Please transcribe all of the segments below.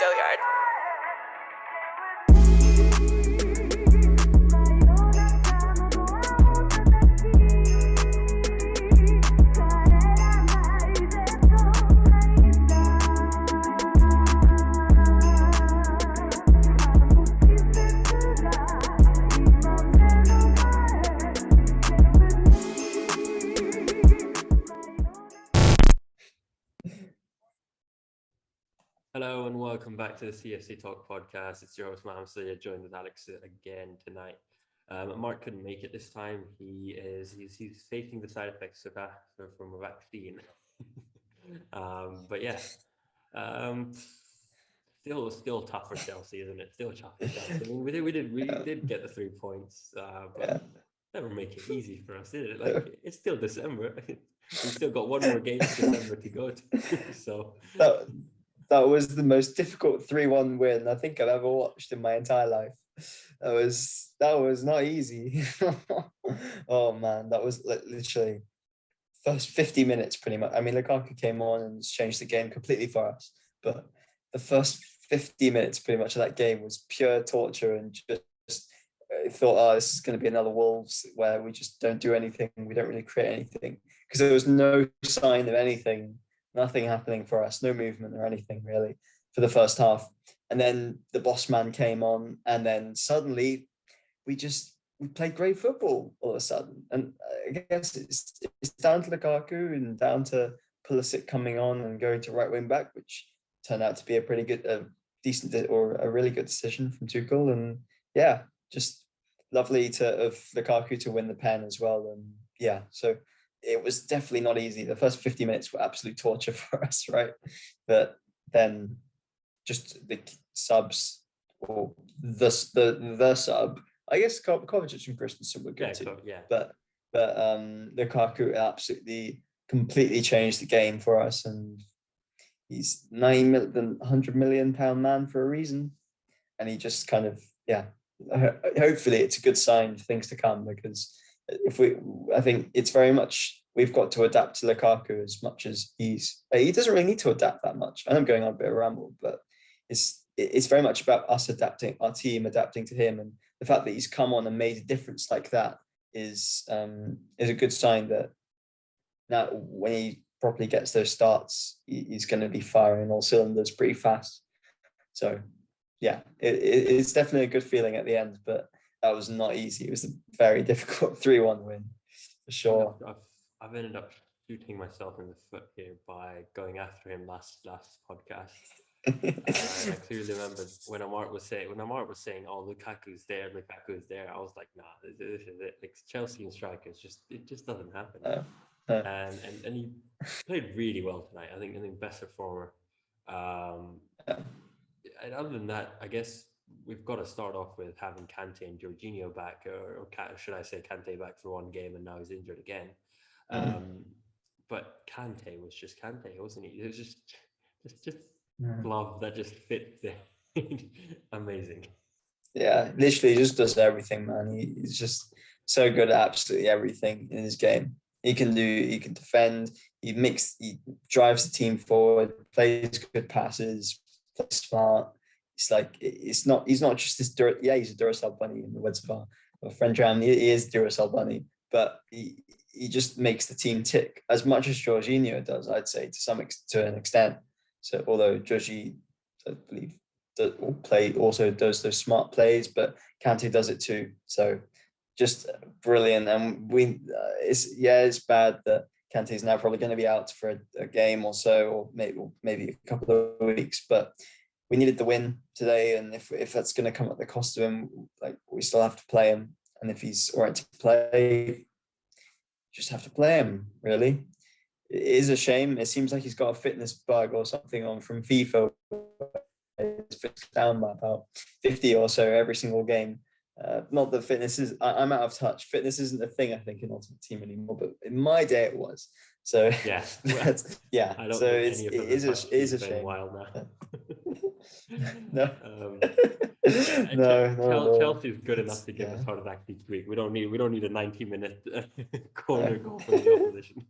Go Yard. Hello and welcome back to the CFCTALK podcast. It's your host Mohammad Soleja, joined with Alex again tonight. Amart couldn't make it this time. He's facing the side effects from a vaccine. But yeah, still tough for Chelsea, isn't it? Still tough for Chelsea. I mean, we did get the 3 points, but never make it easy for us, did it? Like, it's still December. We still got one more game in December to go to. So. That was the most difficult 3-1 win I think I've ever watched in my entire life. That was not easy. Oh man, that was literally first 50 minutes pretty much. I mean, Lukaku came on and changed the game completely for us, but the first 50 minutes pretty much of that game was pure torture, and just thought, oh, this is going to be another Wolves where we just don't do anything. We don't really create anything, because there was no sign of anything. Nothing happening for us, no movement or anything really for the first half. And then the boss man came on, and then suddenly we played great football all of a sudden. And I guess it's down to Lukaku and down to Pulisic coming on and going to right wing back, which turned out to be a pretty good, decent or a really good decision from Tuchel. And yeah, just lovely of Lukaku to win the pen as well. And yeah, so it was definitely not easy. The first 50 minutes were absolute torture for us, right? But then just the subs, or the sub, I guess Kovacic and Christensen were good too. Yeah. But Lukaku absolutely completely changed the game for us, and he's £100 million man for a reason. And he just kind of, hopefully it's a good sign for things to come, because I think it's very much, we've got to adapt to Lukaku as much as he doesn't really need to adapt that much. And I'm going on a bit of a ramble, but it's very much about us adapting, our team adapting to him. And the fact that he's come on and made a difference like that is a good sign that now when he properly gets those starts, he's going to be firing all cylinders pretty fast. So yeah, it's definitely a good feeling at the end, but that was not easy. It was a very difficult 3-1 win, for sure. I've ended up shooting myself in the foot here by going after him last podcast. I clearly remember when Amart was saying, "Oh, Lukaku's there," I was like, "Nah, this is it." Like, Chelsea and strikers, it just doesn't happen. And he played really well tonight. I think best performer. And other than that, I guess we've got to start off with having Kante and Jorginho back, or should I say Kante back for one game, and now he's injured again. But Kante was just Kante, wasn't he? It was just glove that just fit there. Amazing. Yeah, literally just does everything, man. He's just so good at absolutely everything in his game. He can defend, he drives the team forward, plays good passes, plays smart. He's not just this he's a Duracell bunny, in the words of our friend Ram. He is Duracell bunny, but he just makes the team tick as much as Jorginho does, I'd say, to an extent. So although Jorginho, I believe, also does those smart plays, but Kante does it too. So just brilliant. And it's bad that Kante is now probably going to be out for a game or so, or maybe a couple of weeks, but we needed the win today, and if that's going to come at the cost of him, like, we still have to play him. And if he's all right to play, just have to play him, really. It is a shame. It seems like he's got a fitness bug or something on from FIFA. It's down by about 50 or so every single game. Not that fitness is, I'm out of touch. Fitness isn't a thing, I think, in Ultimate Team anymore, but in my day it was. So yeah, yeah. I don't so think it is a shame. Wild now. No. Chelsea's good enough to give us heart attack each week. We don't need a 90-minute corner goal from the opposition.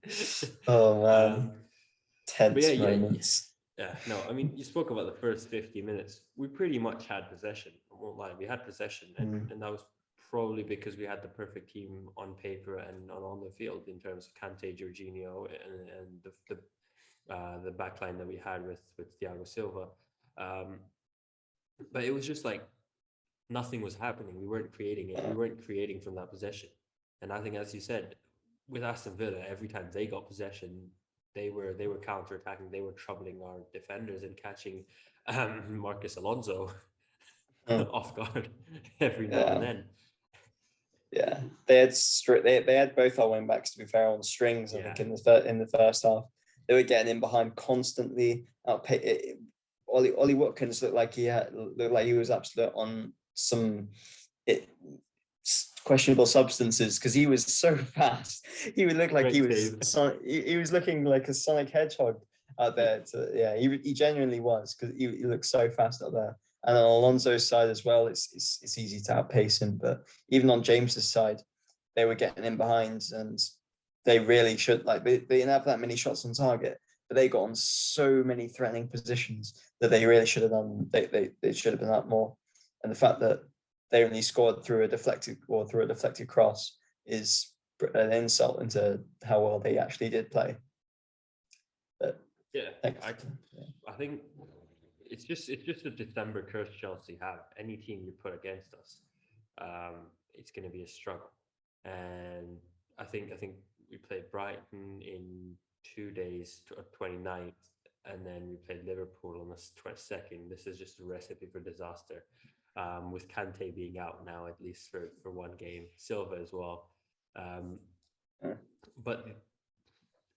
Oh man, tense moments. Yeah, no, I mean, you spoke about the first 50 minutes. We pretty much had possession. I won't lie, we had possession, and that was probably because we had the perfect team on paper and on the field in terms of Kante, Jorginho, and the back line that we had with Thiago Silva. Um, but it was just like nothing was happening. We weren't creating it. We weren't creating from that possession. And I think, as you said, with Aston Villa, every time they got possession, they were counter attacking. They were troubling our defenders and catching Marcus Alonso Mm. off guard every now and Yeah, then. yeah. They had both our wing backs, to be fair, on strings. I Yeah, think in the first half, they were getting in behind constantly. Ollie Watkins looked like he was absolute on some it, questionable substances because he was so fast. He would look like great save. he was looking like a Sonic Hedgehog out there. Yeah, he genuinely was because he looked so fast out there. And on Alonso's side as well, it's easy to outpace him. But even on James's side, they were getting in behind, and they really should they didn't have that many shots on target, but they got on so many threatening positions that they really should have done. They should have been up more. And the fact that they only scored through a deflected cross is an insult into how well they actually did play. But Yeah, thanks. I think it's just a December curse Chelsea have. Any team you put against us, it's going to be a struggle. And I think we played Brighton in 2 days, 29th, and then we played Liverpool on the 22nd. This is just a recipe for disaster. With Kante being out now, at least for one game, Silva as well. Um, but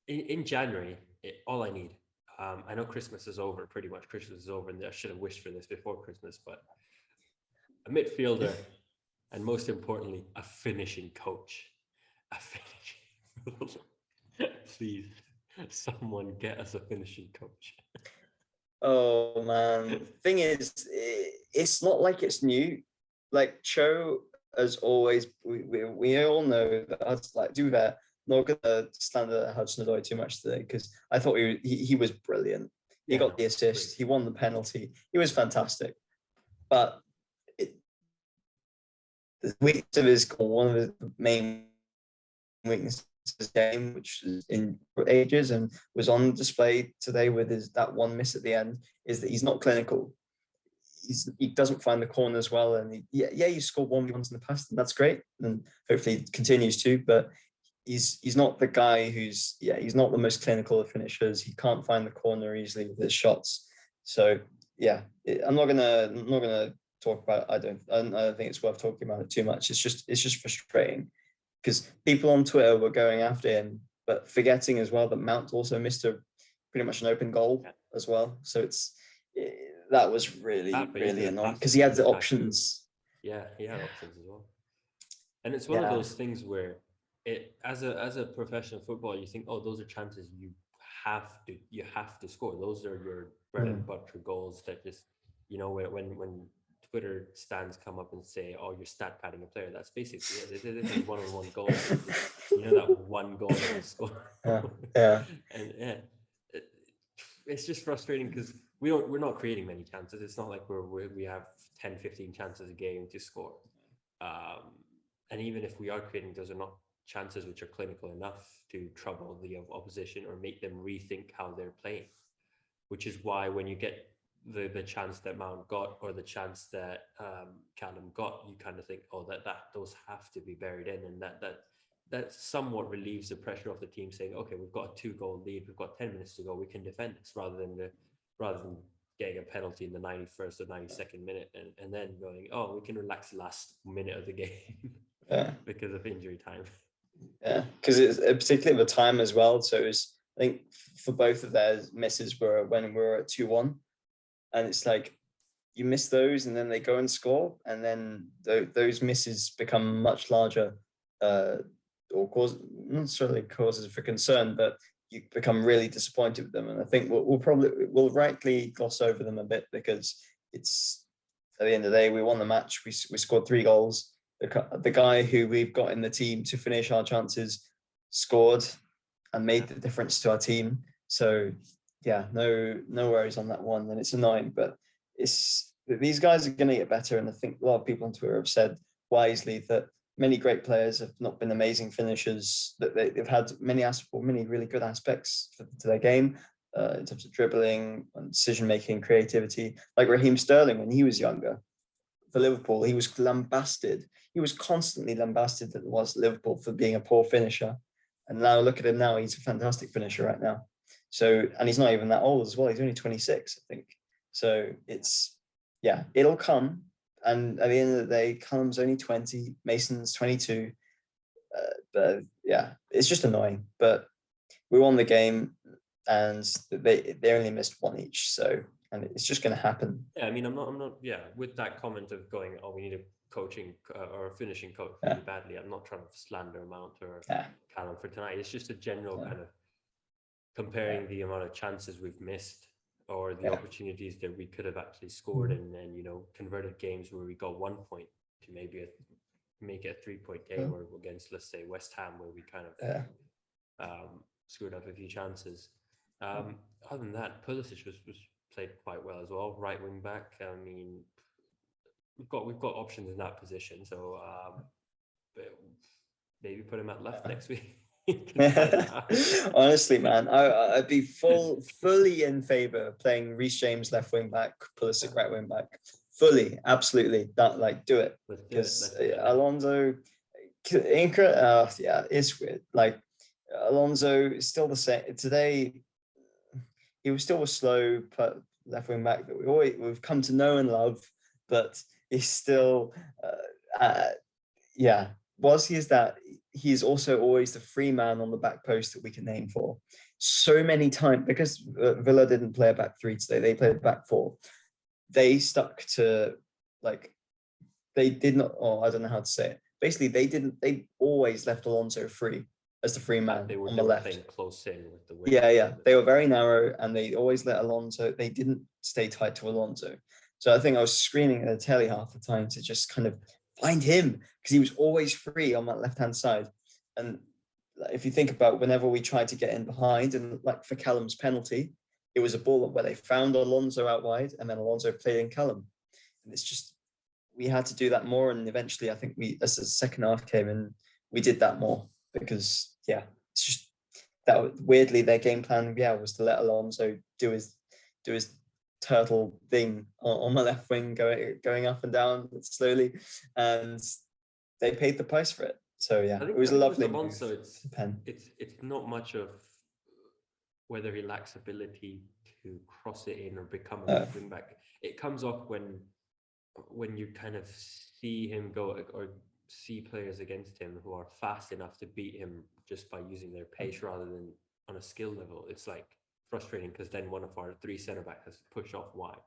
in January, all I need. I know Christmas is over. Pretty much, Christmas is over, and I should have wished for this before Christmas. But a midfielder, and most importantly, a finishing coach. A finishing. Please, someone get us a finishing coach. Oh man, thing is, it's not like it's new. Like Cho, as always, we all know that I'd like do that. Not gonna stand at Hudson-Odoi too much today because I thought he was brilliant. He Yeah, got no, the assist. great. He won the penalty. He was fantastic. But the weakness of his goal, one of his main weaknesses game, which is in ages and was on display today with that one miss at the end, is that he's not clinical. He doesn't find the corners well, and he scored 1v1s in the past, and that's great, and hopefully he continues to. But he's not the guy he's not the most clinical of finishers. He can't find the corner easily with his shots. So yeah, I'm not gonna talk about. I don't think it's worth talking about it too much. It's just frustrating because people on Twitter were going after him, but forgetting as well that Mount also missed pretty much an open goal as well. So that was really annoying because he had the options. Yeah, he had options as well. And it's one of Yeah. those things where as a professional footballer, you think, oh, those are chances you have to score. Those are your bread and butter goals that just when Twitter stands come up and say, oh, you're stat padding a player, that's basically it. This is one-on-one goals. That one goal that you score. Yeah. And it's just frustrating because we're not creating many chances. It's not like we have 10, 15 chances a game to score. And even if we are creating, those are not chances which are clinical enough to trouble the opposition or make them rethink how they're playing. Which is why when you get the chance that Mount got or the chance that Callum got, you kind of think, oh, that those have to be buried in, and that somewhat relieves the pressure of the team, saying, okay, we've got a 2-goal lead, we've got 10 minutes to go, we can defend this, rather than getting a penalty in the 91st or 92nd minute and then going, oh, we can relax the last minute of the game because of injury time. Yeah, because it's particularly the time as well. So it was, I think, for both of their misses were when we were at 2-1, and it's like you miss those, and then they go and score, and then those misses become much larger, or cause not necessarily causes for concern, but you become really disappointed with them. And I think we'll rightly gloss over them a bit because it's at the end of the day we won the match. We scored 3 goals. The guy who we've got in the team to finish our chances scored and made the difference to our team. So yeah, no worries on that one. And it's annoying, but these guys are going to get better. And I think a lot of people on Twitter have said wisely that many great players have not been amazing finishers, that they've had many really good aspects to their game, in terms of dribbling and decision making, creativity. Like Raheem Sterling, when he was younger for Liverpool, he was lambasted. He was constantly lambasted at Liverpool for being a poor finisher. And now look at him now; he's a fantastic finisher right now. So, and he's not even that old as well. He's only 26, I think. So yeah, it'll come. And at the end of the day, Callum's only 20, Mason's 22. But yeah, it's just annoying. But we won the game, and they only missed one each. So, and it's just going to happen. Yeah, I mean, I'm not. Yeah, with that comment of going, oh, we need a coaching or a finishing coach really badly. I'm not trying to slander Mount or Callum for tonight. It's just a general kind of comparing the amount of chances we've missed or the opportunities that we could have actually scored and converted games where we got 1 point to maybe make it a 3-point game, or against, let's say, West Ham, where we kind of screwed up a few chances. Other than that, Pulisic was played quite well as well, right wing back. I mean, we've got options in that position, so maybe put him at left next week. Honestly, man, I'd be fully in favor of playing Reece James left wing back, Pulisic right wing back. Fully, absolutely. That, like, do it. Because Alonso, it's weird. Like, Alonso is still the same today. He was still a slow left wing back that we've come to know and love, but he's still, whilst he is that, he is also always the free man on the back post that we can name for. So many times, because Villa didn't play a back three today, they played a back four. They stuck to, like, they did not, I don't know how to say it. Basically, they always left Alonso free as the free man on the left. Playing close in with the wing. Yeah. They were very narrow, and they always let Alonso, they didn't stay tight to Alonso. So I think I was screaming at the telly half the time to just kind of find him, because he was always free on that left-hand side. And if you think about whenever we tried to get in behind, and like for Callum's penalty, it was a ball where they found Alonso out wide, and then Alonso played in Callum. And it's just, we had to do that more. And eventually, I think as the second half came in, we did that more, because it's just that weirdly their game plan was to let Alonso do his turtle thing on my left wing, going up and down slowly, and they paid the price for it. So it was a lovely move. Alonso, it's not much of whether he lacks ability to cross it in or become a left wing back. It comes off when you kind of see him go, or see players against him who are fast enough to beat him just by using their pace rather than on a skill level. It's like frustrating, because then one of our three centre back has to push off wide,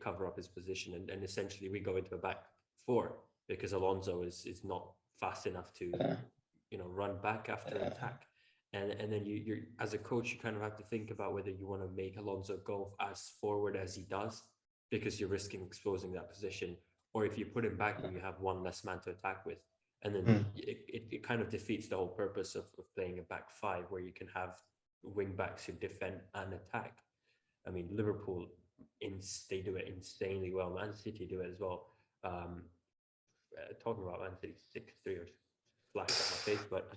cover up his position, and essentially we go into a back four because Alonso is not fast enough to run back after an attack. And then you're as a coach, you kind of have to think about whether you want to make Alonso go as forward as he does, because you're risking exposing that position, or if you put him back, then you have one less man to attack with. And then it kind of defeats the whole purpose of playing a back five, where you can have wing backs who defend and attack. I mean, Liverpool, they do it insanely well. Man City do it as well. Talking about Man City 6-3 or flash at my face, but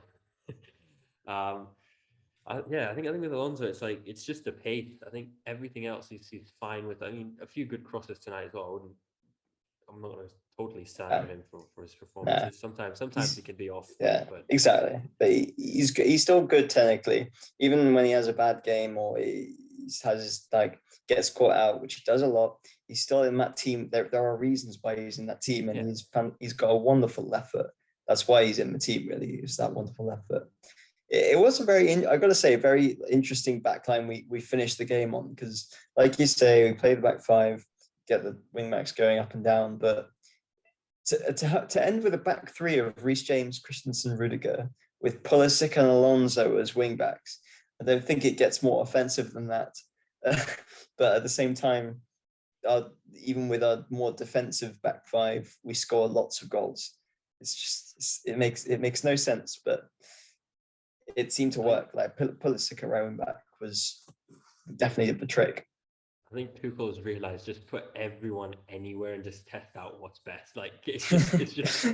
I think with Alonso, it's just the pace. I think everything else he's fine with. I mean, a few good crosses tonight as well. I'm not going to totally stand him for his performances. Sometimes he can be off. But exactly. But he's still good technically, even when he has a bad game or he has gets caught out, which he does a lot. He's still in that team. There are reasons why he's in that team, and he's got a wonderful left foot. That's why he's in the team. Really, it's that wonderful left foot. It was a I got to say, a very interesting backline we finished the game on, because, like you say, we played the back five, get the wing backs going up and down, but to end with a back three of Reece James, Christensen, Rudiger, with Pulisic and Alonso as wing backs, I don't think it gets more offensive than that. But at the same time, even with our more defensive back five, we score lots of goals. It makes no sense, but it seemed to work. Like Pulisic at right wing back was definitely the trick. I think Tuchel has realized just put everyone anywhere and just test out what's best. Like it's just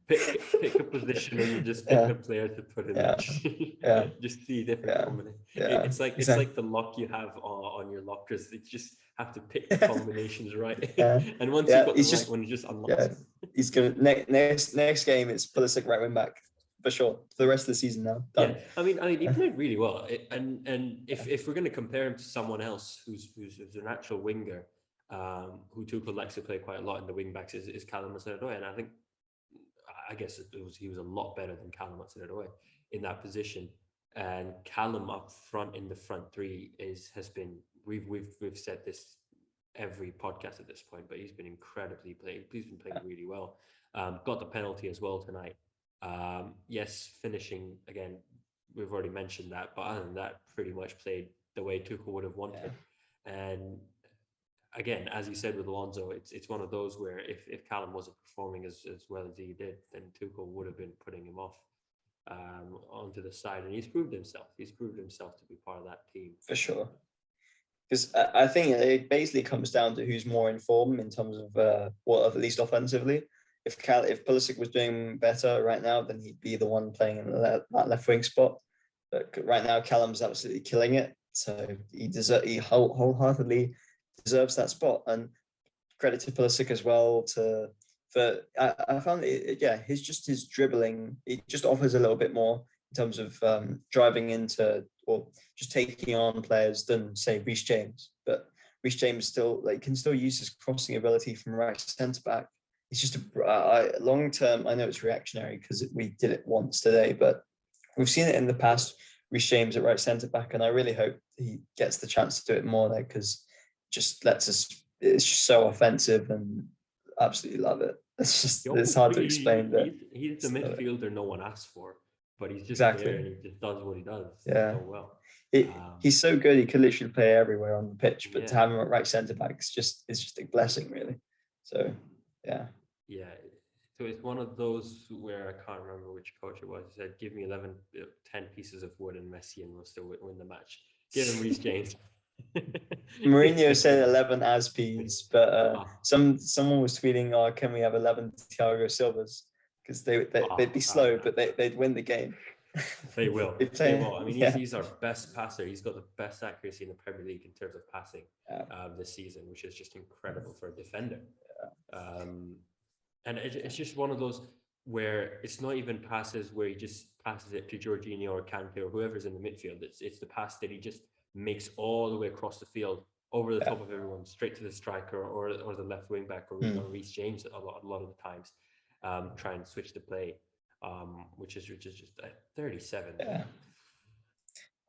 pick a position and you just pick Yeah, a player to put in yeah, there. yeah, Just see different yeah, combinations. yeah. It's Exactly. like the lock you have on your lockers. You just have to pick the combinations right, Yeah, and once you've yeah. got the He's right just one, it just unlocks yeah. them. He's gonna next game. It's Pulisic right wing back for sure for the rest of the season now. Yeah, Done. I mean, he played really well, and if we're going to compare him to someone else who's an actual winger, who Tuchel likes to play quite a lot in the wing backs is Callum Hudson-Odoi, and I guess he was a lot better than Callum Hudson-Odoi in that position, and Callum up front in the front three has been we've said this every podcast at this point, but he's been incredibly playing. He's been playing really well. Got the penalty as well tonight. Yes, finishing again. We've already mentioned that, but other than that, pretty much played the way Tuchel would have wanted. Yeah. And again, as you said with Alonso, it's one of those where if Callum wasn't performing as well as he did, then Tuchel would have been putting him off onto the side, and he's proved himself. He's proved himself to be part of that team for sure. Because I think it basically comes down to who's more in form in terms of at least offensively. If Pulisic was doing better right now, then he'd be the one playing in that left wing spot. But right now, Callum's absolutely killing it. So he wholeheartedly deserves that spot. And credit to Pulisic as well. I found his dribbling. It just offers a little bit more in terms of driving into or just taking on players than say Reece James. But Reece James can still use his crossing ability from right centre back. It's just a long term. I know it's reactionary because we did it once today, but we've seen it in the past. Reece James at right centre back, and I really hope he gets the chance to do it more there because just lets us. It's just so offensive and absolutely love it. It's hard to explain, but he's the midfielder no one asked for, but he's just exactly there and he just does what he does so well. He's so good. He could literally play everywhere on the pitch, but to have him at right centre back it's just a blessing, really. So yeah. So it's one of those where I can't remember which coach it was. He said, "Give me 10 pieces of wood and Messi, and we'll still win the match." Give him Reece James. Mourinho said 11 Aspis, but someone was tweeting, "Oh, can we have 11 Thiago Silvas?" Because they'd be slow, but they'd win the game. They will. They will. I mean, he's our best passer. He's got the best accuracy in the Premier League in terms of passing this season, which is just incredible for a defender. And it's just one of those where it's not even passes where he just passes it to Jorginho or Kante or whoever's in the midfield. It's the pass that he just makes all the way across the field, over the top of everyone, straight to the striker or the left wing back or Reece James a lot of the times, try and switch the play, which is just 37. Yeah.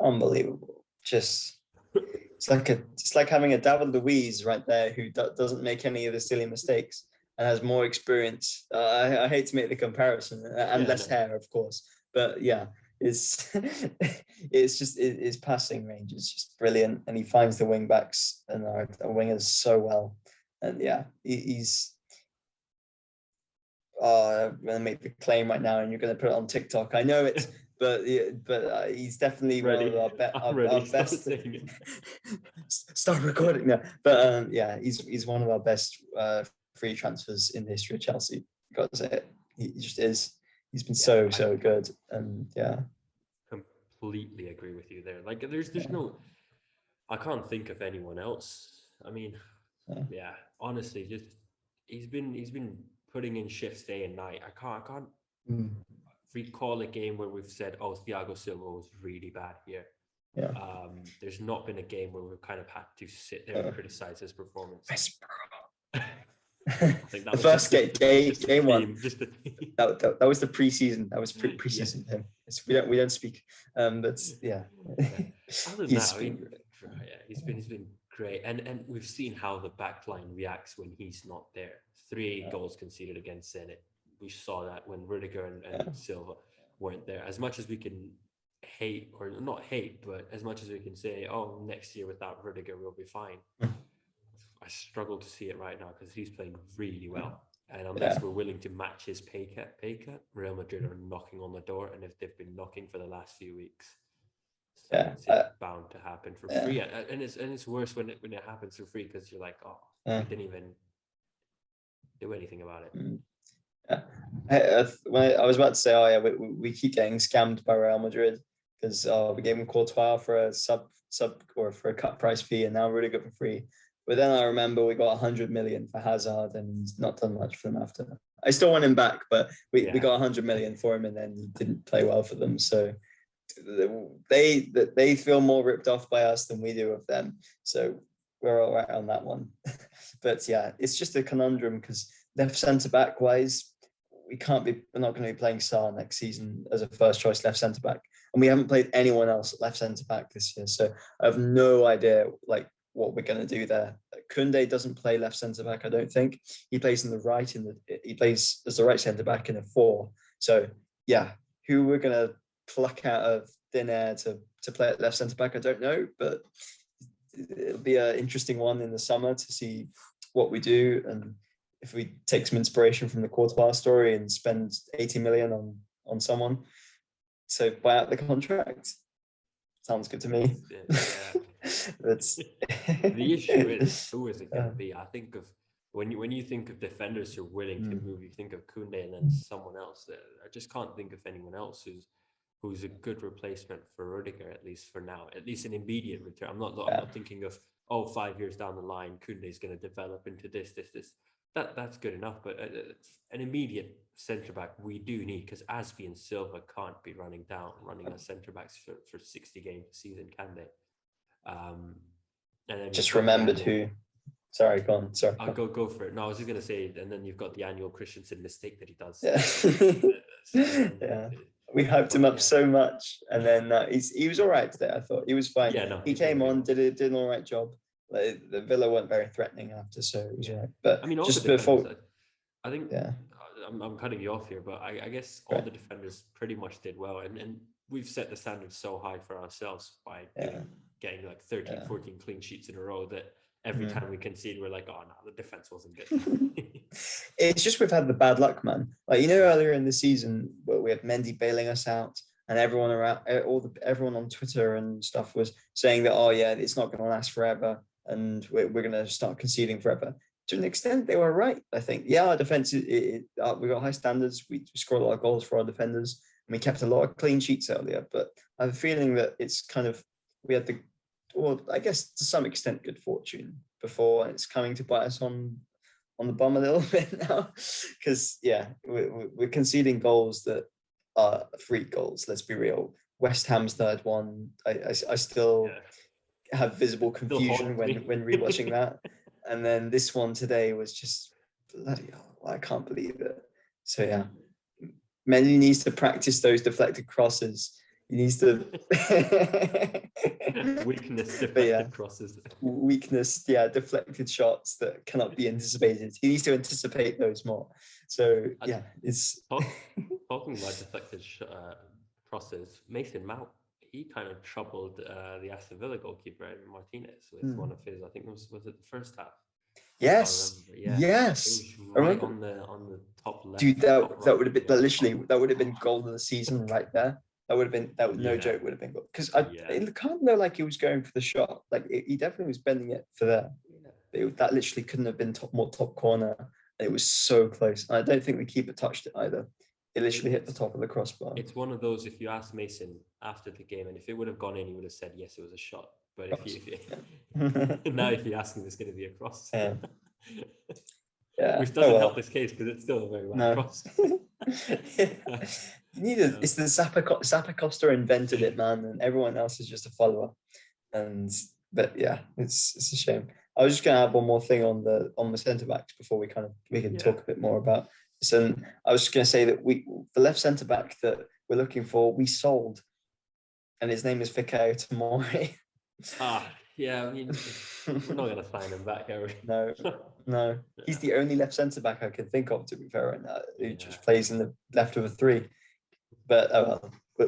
Unbelievable. Just it's like having a David Luiz right there who doesn't make any of the silly mistakes and has more experience. I hate to make the comparison and less hair, of course, but yeah, it's his passing range is just brilliant, and he finds the wing backs and our wingers so well, and yeah, he's. I'm gonna make the claim right now, and you're gonna put it on TikTok. I know it, but he's definitely one of our best. Start recording now, but yeah, he's one of our best free transfers in the history of Chelsea. Got to say it. He just is. He's been so good, and yeah. Completely agree with you there. Like, there's no. I can't think of anyone else. I mean, honestly, just he's been putting in shifts day and night. I can't recall a game where we've said, "Oh, Thiago Silva was really bad here." Yeah. There's not been a game where we've kind of had to sit there and criticize his performance. I think that the first game one. That was the preseason. That was preseason. Yeah. We don't speak. But yeah. Other than that, he's been great, and we've seen how the back line reacts when he's not there. 3 goals conceded against Zenit. We saw that when Rudiger and Silva weren't there. As much as we can hate, or not hate, but as much as we can say, "Oh, next year without Rudiger we'll be fine," I struggle to see it right now because he's playing really well. And unless we're willing to match his pay cut, Real Madrid are knocking on the door, and if they've been knocking for the last few weeks. So Yeah, it's bound to happen for yeah, free, and it's worse when it happens for free, because you're like, oh, yeah. we didn't even do anything about it. Mm. Yeah. When I was about to say, oh yeah, we keep getting scammed by Real Madrid because we gave him Courtois for a sub or for a cut price fee, and now we're really good for free. But then I remember we got 100 million for Hazard, and he's not done much for them after. I still want him back, but we got 100 million for him, and then he didn't play well for them. So they feel more ripped off by us than we do of them. So we're all right on that one. But yeah, it's just a conundrum because left centre back wise, we're not going to be playing Sarr next season as a first choice left centre back, and we haven't played anyone else at left centre back this year. So I have no idea like what we're going to do there. Koundé doesn't play left centre back, I don't think. He plays he plays as the right centre back in a 4. So yeah, who we're going to pluck out of thin air to play at left centre back, I don't know, but it'll be an interesting one in the summer to see what we do, and if we take some inspiration from the Courtois story and spend 80 million on someone, so buy out the contract. Sounds good to me. That's the issue is, who is it going to be? I think of when you think of defenders who are willing to move, you think of Koundé and then someone else. I just can't think of anyone else who's a good replacement for Rudiger, at least for now, at least an immediate return. I'm not thinking of 5 years down the line, Koundé is going to develop into this. That's good enough, but an immediate centre back we do need, because Aspi and Silva can't be running as centre backs for 60 games a season, can they? And then just remembered who. Sorry, go on. Sorry. I'll go for it. No, I was just going to say, and then you've got the annual Christensen mistake that he does. Yeah. Yeah. We hyped him up so much, and then he was all right today. I thought he was fine. Yeah, no, he came on, did an all right job. Like, the Villa weren't very threatening after, so it was right. But I mean, all just the defenders, before, I think, yeah, I'm cutting you off here, but I guess all the defenders pretty much did well, and we've set the standard so high for ourselves by getting like 13, 14 clean sheets in a row that every time we concede, we're like, oh no, the defense wasn't good. It's just we've had the bad luck, man. Like, earlier in the season where we had Mendy bailing us out, and everyone everyone on Twitter and stuff was saying that, oh yeah, it's not going to last forever, and we're going to start conceding forever. To an extent, they were right. I think, yeah, our defense, we got high standards. We scored a lot of goals for our defenders, and we kept a lot of clean sheets earlier. But I have a feeling that it's kind of, we had I guess to some extent, good fortune before, and it's coming to bite us on the bum a little bit now, because we're conceding goals that are free goals. Let's be real. West Ham's third one, I still have visible confusion when rewatching that, and then this one today was just bloody hell, I can't believe it. So yeah, Mendy needs to practice those deflected crosses. He needs to crosses. Weakness, deflected shots that cannot be anticipated. He needs to anticipate those more. So it's talking about deflected crosses. Mason Mount, he kind of troubled the Aston Villa goalkeeper Martinez with one of his. I think was it the first half? Yes. Yes. It was right on the top left. Dude, that would have been literally goal of the season right there. That would have been no joke. Would have been good, because it can't know like he was going for the shot. Like he definitely was bending it for there. That literally couldn't have been top corner. It was so close. And I don't think the keeper touched it either. It literally hit the top of the crossbar. It's one of those. If you ask Mason after the game, and if it would have gone in, he would have said yes, it was a shot. But now if you ask him, it's going to be a cross. Yeah. Which doesn't help this case, because it's still a very bad cross. It's the Zappa Costa invented it, man, and everyone else is just a follower. But yeah, it's a shame. I was just going to add one more thing on the centre backs before we can talk a bit more about this. And I was just going to say that the left centre back that we're looking for, we sold, and his name is Fikayo Tomori. Yeah, I mean, we're not going to sign him back, are we? No. He's the only left centre back I can think of, to be fair, right now, who just plays in the left of a 3. But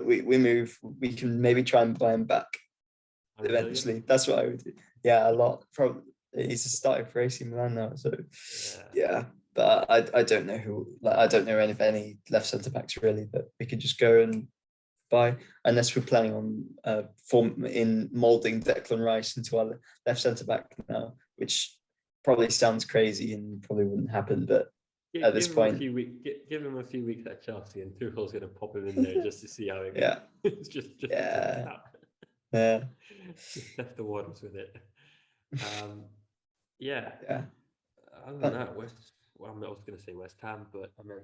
we move. We can maybe try and buy him back eventually. That's what I would do. Yeah, a lot. Probably he's starting for AC Milan now, so yeah. But I don't know who. Like, I don't know of any left centre backs really that we could just go and buy, unless we're planning on molding Declan Rice into our left centre back now, which probably sounds crazy and probably wouldn't happen, but at this point, give him a few weeks at Chelsea, and Tuchel's going to pop him in there just to see how it goes. yeah, just yeah, yeah, just test the waters with it. Yeah. Other Uh, than that, I was going to say West Ham, but I meant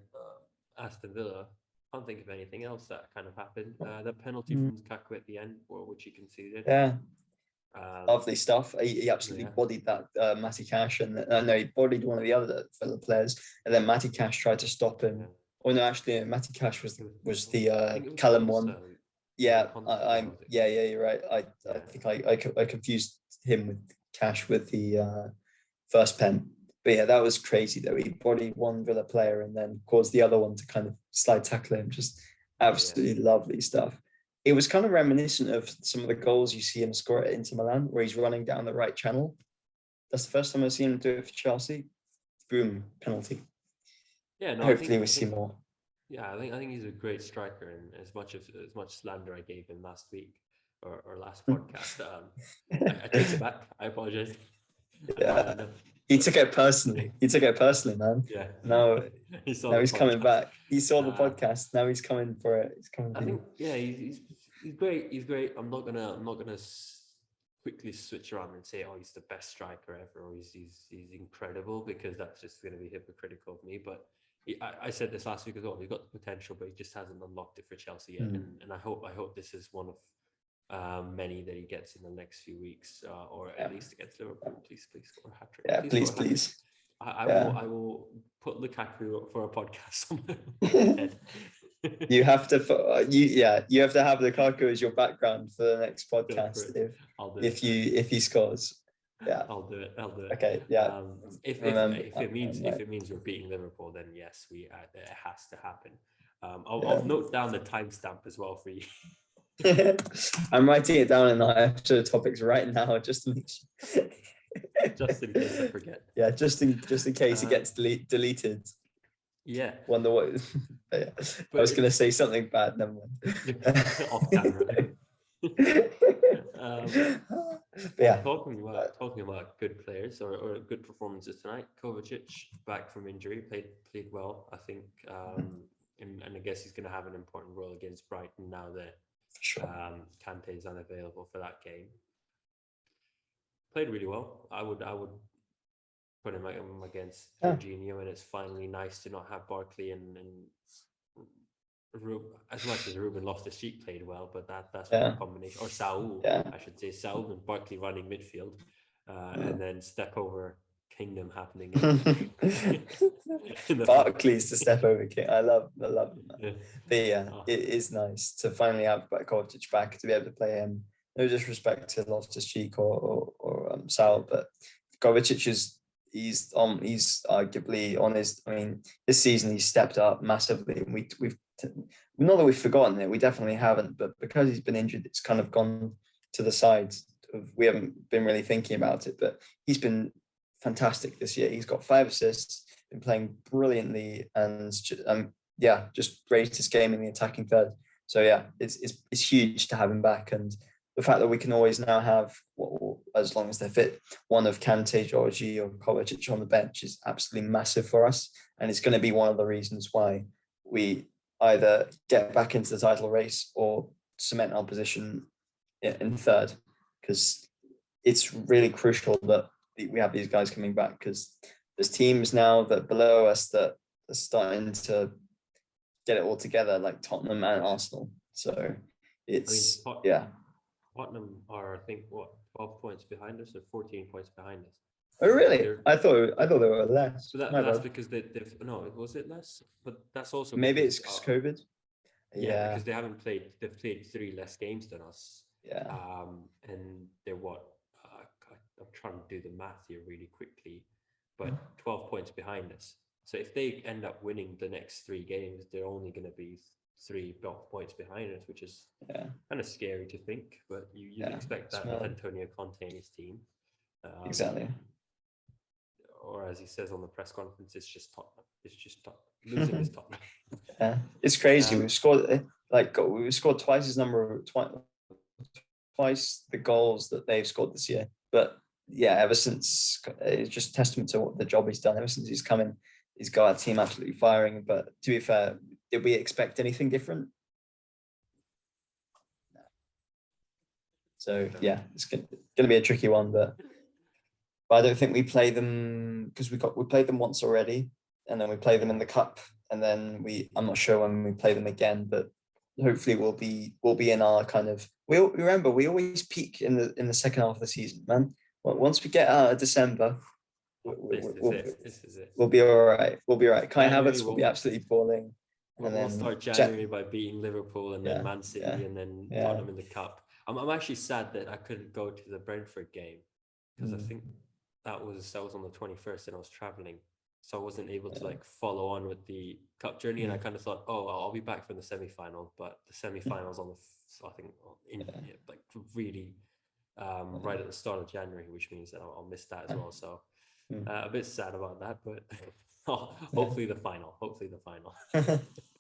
Aston Villa. I can't think of anything else that kind of happened. The penalty from Lukaku at the end, which he conceded. Yeah. Lovely stuff. He absolutely bodied that Matty Cash, and no, he bodied one of the other fellow players, and then Matty Cash tried to stop him. Oh no, actually, Matty Cash was the Callum one. Yeah, you're right. I think I confused him with Cash with the first pen. But yeah, that was crazy though. He bodied one Villa player and then caused the other one to kind of slide tackle him. Just absolutely lovely stuff. It was kind of reminiscent of some of the goals you see him score at Inter Milan, where he's running down the right channel. That's the first time I've seen him do it for Chelsea. Boom, penalty. Yeah, no. Hopefully we see more. Yeah, I think he's a great striker, and as much slander I gave him last week or last podcast, I take it back. I apologize. Yeah, he took it personally. Man. Yeah. Now he's coming back. He saw the podcast. Now he's coming for it. He's coming. I think he's great. He's great. I'm not gonna quickly switch around and say, oh, he's the best striker ever, or he's incredible, because that's just going to be hypocritical of me. But I said this last week as well. He's got the potential, but he just hasn't unlocked it for Chelsea yet. And I hope this is one of many that he gets in the next few weeks, or at least against Liverpool. Please score a hat-trick. Yeah, please. I will put Lukaku for a podcast on my head. You have to have Lukaku as your background for the next podcast if he scores. Yeah, I'll do it. Okay, yeah. If it means we're beating Liverpool, then yes, it has to happen. I'll note down the timestamp as well for you. I'm writing it down in the episode topics right now, just to make sure. Just in case I forget. Yeah, just in case it gets deleted. Yeah. Wonder what. Yeah. I was going to say something bad. Never mind. Off camera. Talking about good players or good performances tonight. Kovacic back from injury, played well, I think, and I guess he's going to have an important role against Brighton now that Kante is unavailable for that game. Played really well. I would put him against Jorginho, and it's finally nice to not have Barkley and as much as Ruben Loftus-Cheek played well, but that's one combination. Or Saul, I should say, Saul and Barkley running midfield, and then step over Kingdom happening. Barkley's the step over king. I love him. Man. But it is nice to finally have Kovacic back, to be able to play him. No disrespect to Loftus-Cheek or Saul, but Kovacic he's arguably on his. I mean, this season he's stepped up massively, and we've not that we've forgotten it. We definitely haven't, but because he's been injured, it's kind of gone to the side. We haven't been really thinking about it, but he's been fantastic this year. He's got 5 assists, been playing brilliantly, and just raised his game in the attacking third. So yeah, it's huge to have him back, and the fact that we can always now have, as long as they're fit, one of Kante, Georgie, or Kovacic on the bench is absolutely massive for us, and it's going to be one of the reasons why we either get back into the title race or cement our position in third, because it's really crucial that we have these guys coming back, because there's teams now that below us that are starting to get it all together, like Tottenham and Arsenal. So it's Tottenham are, I think, 12 points behind us or 14 points behind us. Oh really? I thought they were less. So that's because they've was it less? But that's also maybe it's COVID. Yeah, because they haven't played. They've played 3 less games than us. Yeah. And they're what? I'm trying to do the math here really quickly, but 12 points behind us. So if they end up winning the next 3 games, they're only going to be 3 points behind us, which is kind of scary to think. But you expect that with Antonio Conte and his team. Exactly. Or as he says on the press conference, it's just Tottenham. Losing is Tottenham. Yeah, it's crazy. We've scored like we scored twice his number of twice the goals that they've scored this year. But yeah, ever since, it's just testament to what the job he's done. Ever since he's come in, he's got our team absolutely firing. But to be fair, did we expect anything different? So yeah, it's going to be a tricky one, but I don't think we play them, because we played them once already, and then we play them in the cup, and then I'm not sure when we play them again, but hopefully we'll be in our kind of, we remember we always peak in the second half of the season, man. Once we get out of December, this is it. We'll be all right. We'll be all right. Kai January, Havertz will be absolutely balling. We'll start January by beating Liverpool and then Man City and then Tottenham in the cup. I'm actually sad that I couldn't go to the Brentford game, because I think that was on the 21st and I was traveling, so I wasn't able to like follow on with the cup journey, and I kind of thought, oh, I'll be back for the semi-final, but the semi-finals on the, I think, like really right at the start of January, which means that I'll miss that as well. So a bit sad about that, but hopefully the final.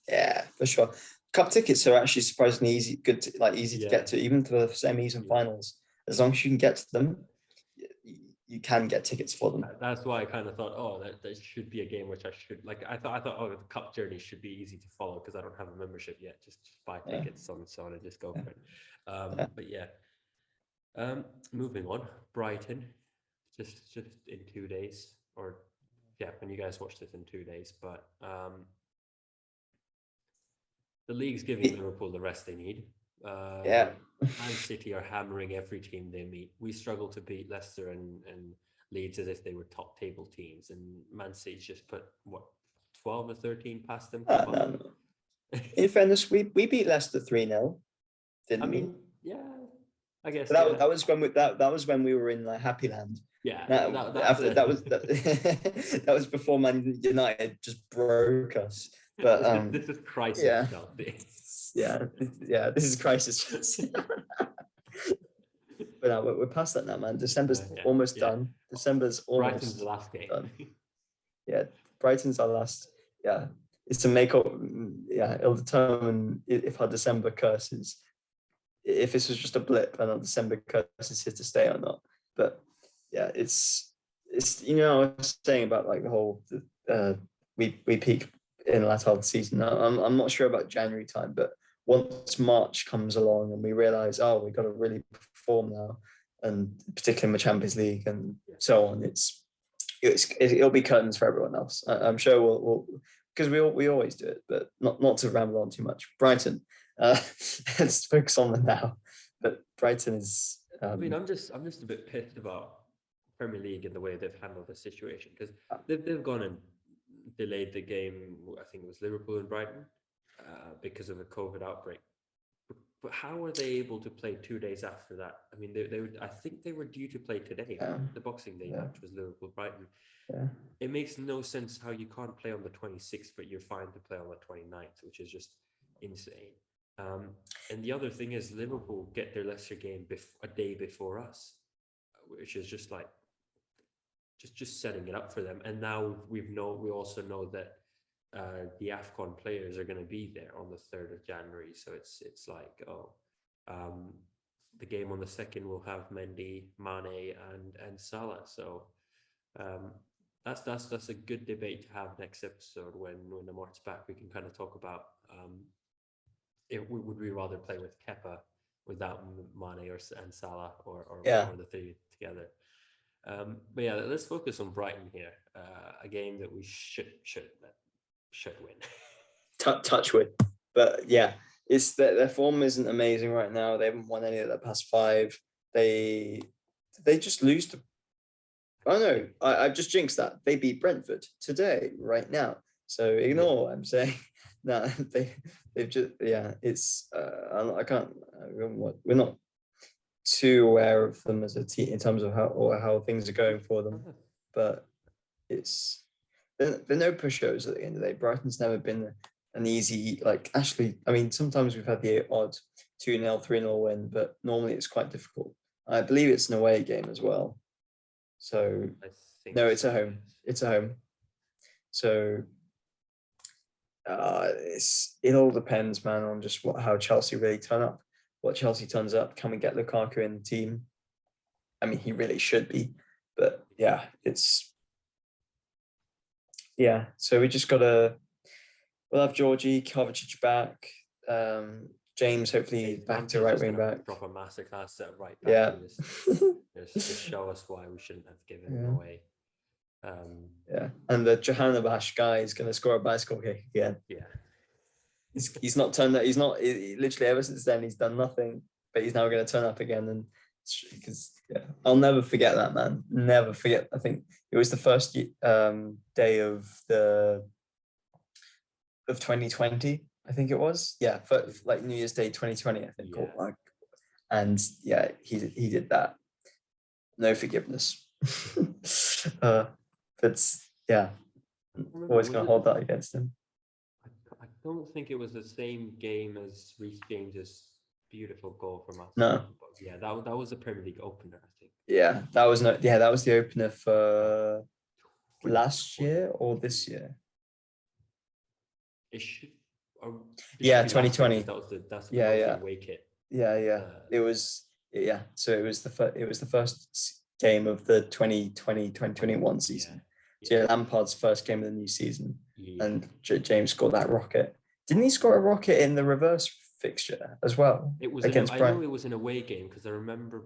Yeah, for sure. Cup tickets are actually surprisingly easy to get to, even for the semis and finals. As long as you can get to them, you can get tickets for them. That's why I kind of thought, oh, that should be a game which I should like. I thought, oh, the cup journey should be easy to follow because I don't have a membership yet. Just buy tickets on so on and just go for it. But yeah, moving on. Brighton, just in 2 days, or when you guys watch this in 2 days, but the league's giving Liverpool the rest they need. Man City are hammering every team they meet. We struggle to beat Leicester and Leeds as if they were top table teams, and Man City's just put 12 or 13 past them. No. In fairness, we beat Leicester 3-0, didn't we? Yeah, I guess that was when we were in like Happy Land. Yeah, that was before Man United just broke us. But this is crisis. This is crisis. But no, we're past that now, man. December's almost done. December's almost Brighton's the last game. Done. Yeah, Brighton's our last. Yeah, it's to make up. Yeah, it'll determine if our December curses. If this was just a blip and our December curse is here to stay or not. But yeah, it's I was saying about like the whole we peak in the last half of the season. I'm not sure about January time, but once March comes along and we realize, oh, we've got to really perform now, and particularly in the Champions League and so on, it'll be curtains for everyone else. I'm sure we'll because we always do it, but not to ramble on too much. Brighton, let's focus on them now. But Brighton is. I'm just a bit pissed about Premier League and the way they've handled the situation, because they've gone and delayed the game. I think it was Liverpool and Brighton because of a COVID outbreak. But how were they able to play 2 days after that? I mean, I think they were due to play today. The Boxing Day match was Liverpool Brighton. Yeah. It makes no sense how you can't play on the 26th, but you're fine to play on the 29th, which is just insane. And the other thing is Liverpool get their Leicester game a day before us, which is just like just setting it up for them. And now we also know that the AFCON players are going to be there on the 3rd of January. So it's like, the game on the 2nd will have Mendy, Mane, and Salah. So that's a good debate to have next episode when Amart's back. We can kind of talk about would we rather play with Kepa without Mane and Salah or the three together. But yeah, let's focus on Brighton here. A game that we should win. Touch wood. But yeah, it's that their form isn't amazing right now. They haven't won any of their past 5. They just lose to. Oh no, I've just jinxed that. They beat Brentford today, right now. So ignore what I'm saying. No, they've just it's I can't. We're not too aware of them as a team in terms of how things are going for them, but they're no pushers at the end of the day. Brighton's never been an easy, like, actually, I mean, sometimes we've had the odd 2-0, 3-0 win, but normally it's quite difficult. I believe it's an away game as well. So no, it's a home. It's a home. So It all depends, man, on just how Chelsea really turn up. What Chelsea turns up, can we get Lukaku in the team? I mean, he really should be, but yeah, So we just gotta. We'll have Georgie, Kovacic back. James hopefully back to right wing back. Drop a masterclass at right back. Yeah. And just show us why we shouldn't have given him away. And the Johanovash guy is going to score a bicycle kick again. Yeah. He's not turned up. He's not literally ever since then. He's done nothing, but he's now going to turn up again. And because I'll never forget that, man. Never forget. I think it was the first day of 2020. I think it was. Yeah, like New Year's Day 2020. I think. Yeah. And yeah, he did that. No forgiveness. But yeah, always going to hold that against him. I don't think it was the same game as Reece James's beautiful goal from us. No. But yeah, that was a Premier League opener, I think. Yeah, that was the opener for last year or this year. It should. 2020. That's the away kit. Yeah. It was. Yeah, so it was the first game of the 2020-2021 season. So Lampard's first game of the new season, and James scored that rocket. Didn't he score a rocket in the reverse fixture as well? It was against Brighton. I know it was an away game because I remember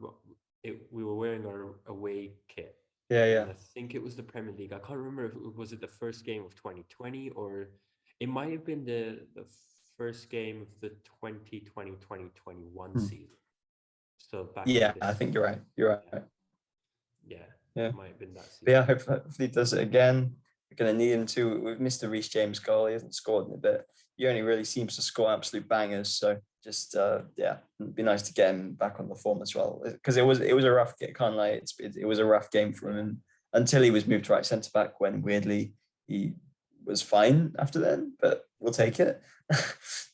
we were wearing our away kit. Yeah. And I think it was the Premier League. I can't remember if it was the first game of 2020 or it might have been the first game of the 2020-2021 season. So back. I think you're right. Yeah. It might have been that season. But yeah, hopefully he does it again. We're going to need him to. We've missed the Reece James goal. He hasn't scored in a bit. He only really seems to score absolute bangers. So just, it'd be nice to get him back on the form as well. Because it was a rough game. Can't lie. It was a rough game for him until he was moved to right centre back when weirdly he was fine after then. But we'll take it.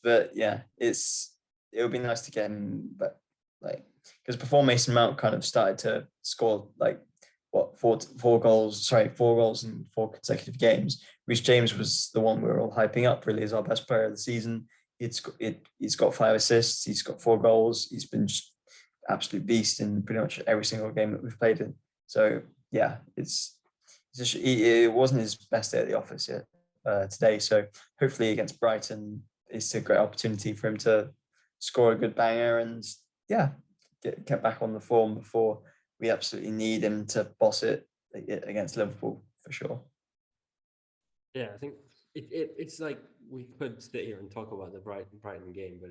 But yeah, it would be nice to get him back. Because before Mason Mount kind of started to score four goals in 4 consecutive games, Reece James was the one we were all hyping up really as our best player of the season. He's got 5 assists, he's got 4 goals, he's been just absolute beast in pretty much every single game that we've played in. So yeah, it wasn't his best day at the office yet today. So hopefully against Brighton, it's a great opportunity for him to score a good banger and get back on the form before we absolutely need him to boss it against Liverpool for sure. Yeah, I think it's like we could sit here and talk about the Brighton game, but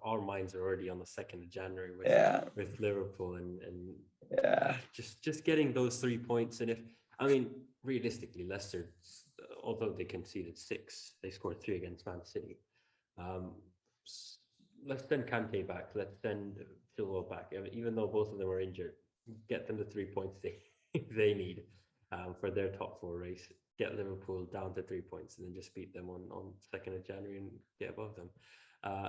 our minds are already on the 2nd of January with Liverpool and just getting those 3 points. And realistically, Leicester, although they conceded 6, they scored 3 against Man City. Let's send Kante back. Let's send Chilwell back. Even though both of them are injured, get them the 3 points they need for their top 4 race. Get Liverpool down to 3 points and then just beat them on 2nd of January and get above them.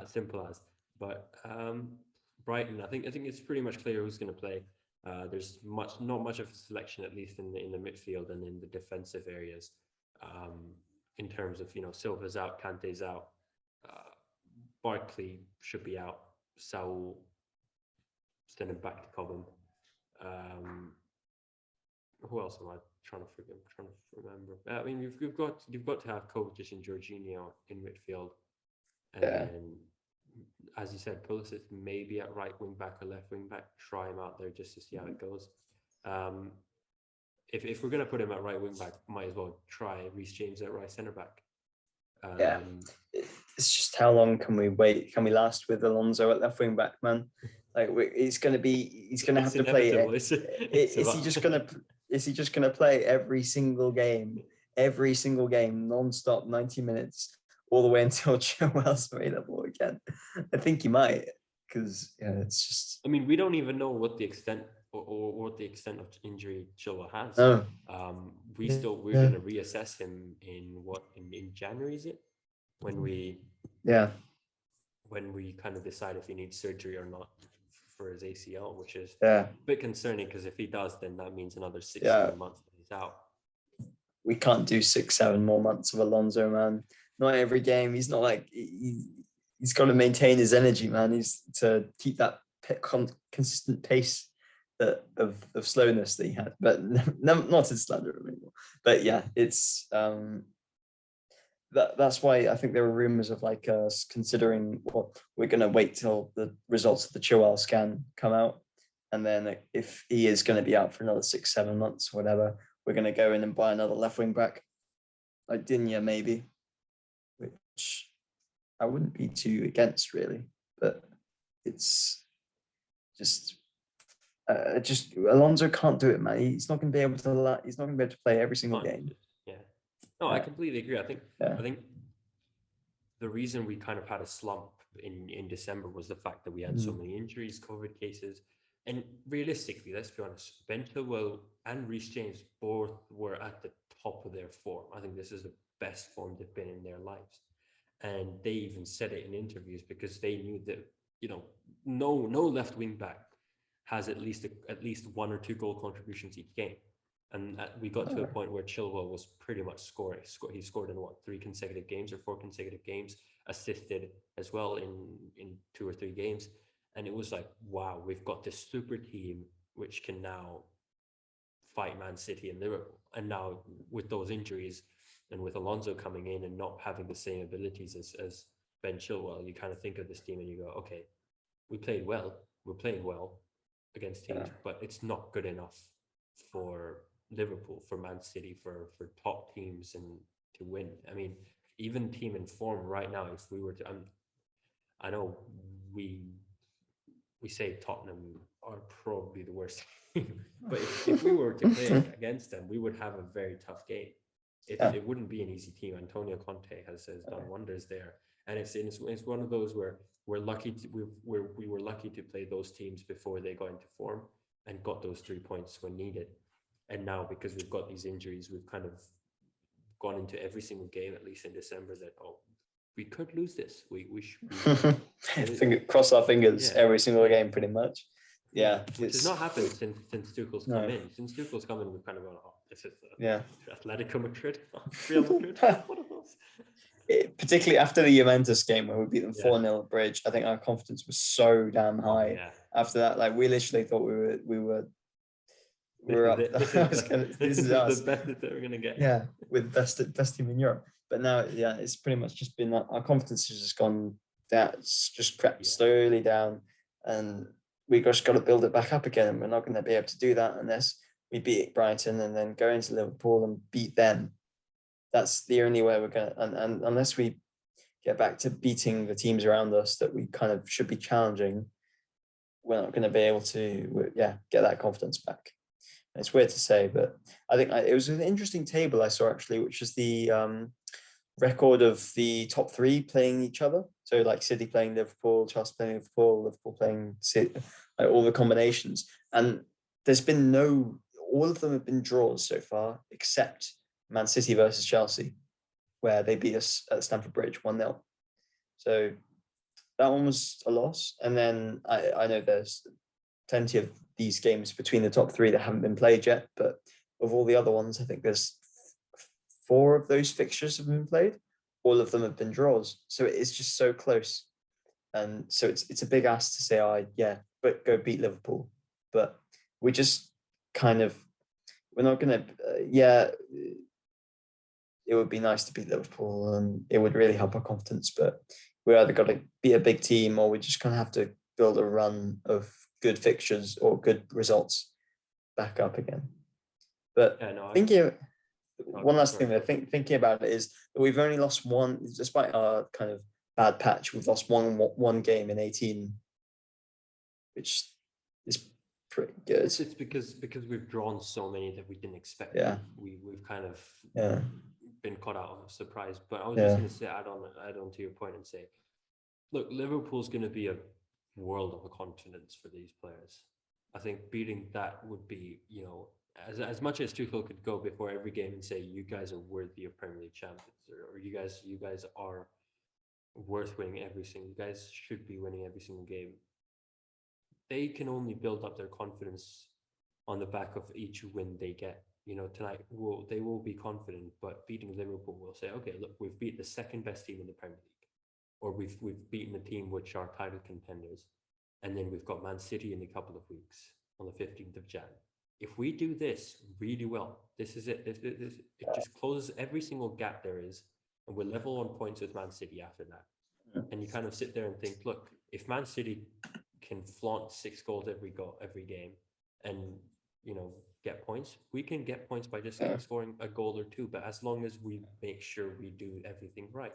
Simple as. But Brighton, I think it's pretty much clear who's going to play. There's not much of a selection, at least in the midfield and in the defensive areas. In terms of Silva's out, Kante's out. Barkley should be out. Saul, send him back to Cobham. Who else am I trying to remember? You've got to have Kovacic and Jorginho in midfield, and then, as you said, Pulisic maybe at right wing back or left wing back. Try him out there just to see how it goes. If we're gonna put him at right wing back, might as well try Reece James at right centre back. It's just how long can we wait? Can we last with Alonso at left wing back, man? He's going to have to play. Is he just gonna play every single game, non-stop, 90 minutes, all the way until Chilwell's available again? I think he might, because it's just. We don't even know what the extent or what the extent of injury Chilwell has. Oh. We're going to reassess him in January, is it? When we kind of decide if he needs surgery or not for his ACL, which is a bit concerning, because if he does, then that means another 6-7 months that he's out. We can't do 6-7 more months of Alonso, man. not every game. He's not like he's got to maintain his energy, man. He's to keep that consistent pace of slowness that he had. But not to slander him anymore. But yeah, it's that's why I think there were rumors of like us considering what we're going to wait till the results of the Chilwell scan come out, and then if he is going to be out for another 6-7 months, whatever, we're going to go in and buy another left wing back, like Digne maybe, which I wouldn't be too against really, but it's just Alonso can't do it, man. He's not going to be able to. He's not going to be able to play every single game. Yeah. No, I completely agree. I think the reason we kind of had a slump in December was the fact that we had so many injuries, COVID cases, and realistically, let's be honest, Ben Chilwell and Reece James both were at the top of their form. I think this is the best form they've been in their lives, and they even said it in interviews because they knew that no left wing back has at least 1 or 2 goal contributions each game. And we got to a point where Chilwell was pretty much scoring. He scored in 3 consecutive games or 4 consecutive games, assisted as well in 2 or 3 games. And it was like, wow, we've got this super team which can now fight Man City and Liverpool. And now with those injuries and with Alonso coming in and not having the same abilities as Ben Chilwell, you kind of think of this team and you go, okay, we're playing well against teams, but it's not good enough for Liverpool, for Man City, for top teams and to win. I mean, even team in form right now, if we were to, I know we say Tottenham are probably the worst team, but if we were to play against them, we would have a very tough game. It wouldn't be an easy team. Antonio Conte has done wonders there, and it's one of those where we were lucky to play those teams before they got into form and got those 3 points when needed. And now, because we've got these injuries, we've kind of gone into every single game, at least in December, that we could lose this. We should cross our fingers every single game, pretty much. Yeah, which has not happened since Tuchel's come in. Since Tuchel's come in, we've kind of gone, this is Atletico Madrid, Real Madrid, one of those. Particularly after the Juventus game where we beat them 4-0 at Bridge, I think our confidence was so damn high. After that, like we literally thought we were up. This is us. The best that we're gonna get. Yeah, with best team in Europe. But now, it's pretty much just been our confidence has just gone down. It's just crept slowly down, and we just got to build it back up again. And we're not going to be able to do that unless we beat Brighton and then go into Liverpool and beat them. That's the only way we're going to. And unless we get back to beating the teams around us that we kind of should be challenging, we're not going to be able to get that confidence back. It's weird to say, but I think it was an interesting table I saw actually, which is the record of the top 3 playing each other. So like City playing Liverpool, Chelsea playing Liverpool playing City, like all the combinations. And there's been all of them have been draws so far, except Man City versus Chelsea, where they beat us at Stamford Bridge 1-0. So that one was a loss. And then I know there's plenty of these games between the top 3 that haven't been played yet, but of all the other ones, I think there's 4 of those fixtures have been played. All of them have been draws, so it's just so close, and so it's a big ask to say, but go beat Liverpool. But we just kind of we're not gonna. It would be nice to beat Liverpool, and it would really help our confidence. But we either got to be a big team, or we're just gonna have to build a run of good fixtures or good results back up again. But one last thing that thinking about it is that we've only lost one, despite our kind of bad patch, we've lost one game in 18, which is pretty good. It's because we've drawn so many that we didn't expect. We've kind of been caught out of surprise. But I was just going to say, add on to your point and say, look, Liverpool's going to be a world of confidence for these players. I think beating that would be, as much as Tuchel could go before every game and say, you guys are worthy of Premier League champions, or you guys are worth winning every single, you guys should be winning every single game. They can only build up their confidence on the back of each win they get. tonight they will be confident, but beating Liverpool will say, okay, look, we've beat the second best team in the Premier League, or we've beaten a team which are title contenders, and then we've got Man City in a couple of weeks on the 15th of Jan. If we do this really well, this is it. It just closes every single gap there is, and we're level on points with Man City after that. And you kind of sit there and think, look, if Man City can flaunt 6 goals every game, and get points, we can get points by just scoring a goal or two. But as long as we make sure we do everything right,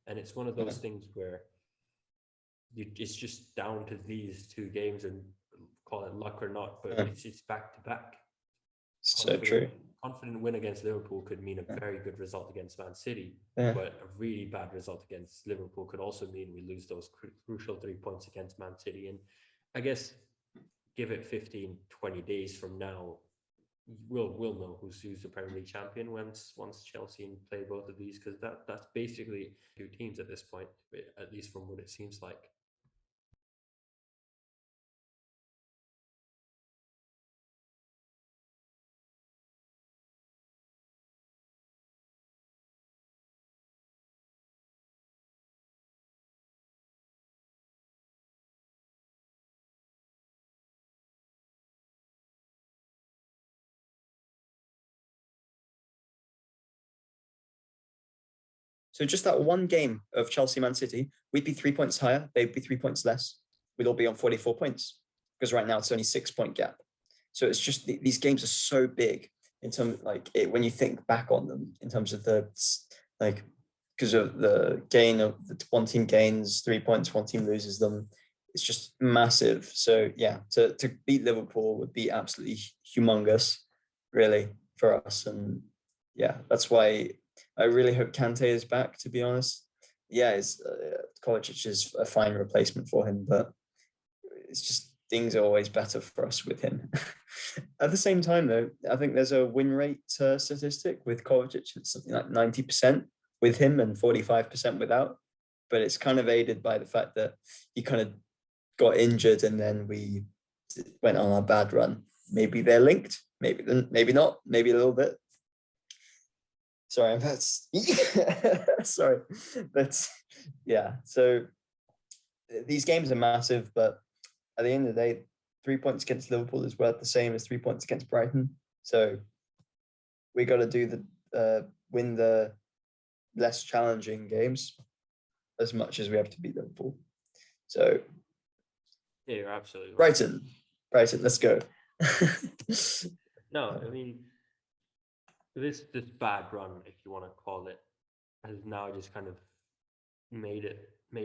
and it's one of those things where it's just down to these 2 games, and call it luck or not, but it's back to back. So true. Confident win against Liverpool could mean a very good result against Man City, but a really bad result against Liverpool could also mean we lose those crucial 3 points against Man City. And I guess give it 15, 20 days from now, we'll know who's the Premier League champion once Chelsea play both of these, because that's basically 2 teams at this point, at least from what it seems like. So just that one game of Chelsea Man City, we'd be 3 points higher, they'd be 3 points less. We'd all be on 44 points, because right now it's only 6-point gap. So it's just these games are so big in terms of when you think back on them, in terms of because of the gain of the one team gains 3 points, one team loses them. It's just massive. So yeah, to beat Liverpool would be absolutely humongous, really, for us. And yeah, that's why I really hope Kante is back, to be honest. Yeah, Kovacic is a fine replacement for him, but it's just things are always better for us with him. At the same time, though, I think there's a win rate statistic with Kovacic. It's something like 90% with him and 45% without. But it's kind of aided by the fact that he kind of got injured and then we went on a bad run. Maybe they're linked, maybe not, maybe a little bit. Sorry, that's sorry, but yeah. So these games are massive, but at the end of the day, 3 points against Liverpool is worth the same as 3 points against Brighton. So we got to do win the less challenging games as much as we have to beat Liverpool. So yeah, you're absolutely right. Brighton, let's go. No, I mean, this bad run, if you want to call it, has now just kind of made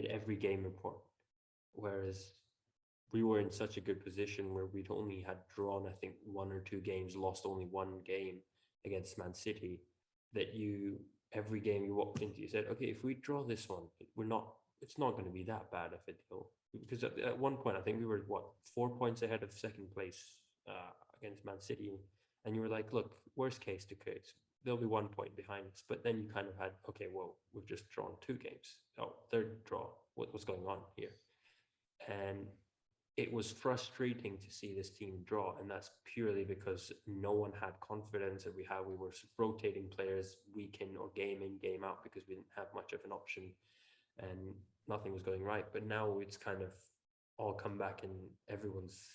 every game important. Whereas we were in such a good position where we'd only had drawn, I think, 1 or 2 games, lost only 1 game against Man City, that every game you walked into, you said, okay, if we draw this one, it's not going to be that bad of a deal. Because at one point, I think we were 4 points ahead of second place against Man City, and you were like, look, worst case to case, there'll be 1 point behind us. But then you kind of had, okay, well, we've just drawn 2 games. Oh, third draw. What's going on here? And it was frustrating to see this team draw, and that's purely because no one had confidence, and we were rotating players week in or game in, game out, because we didn't have much of an option and nothing was going right. But now it's kind of all come back and everyone's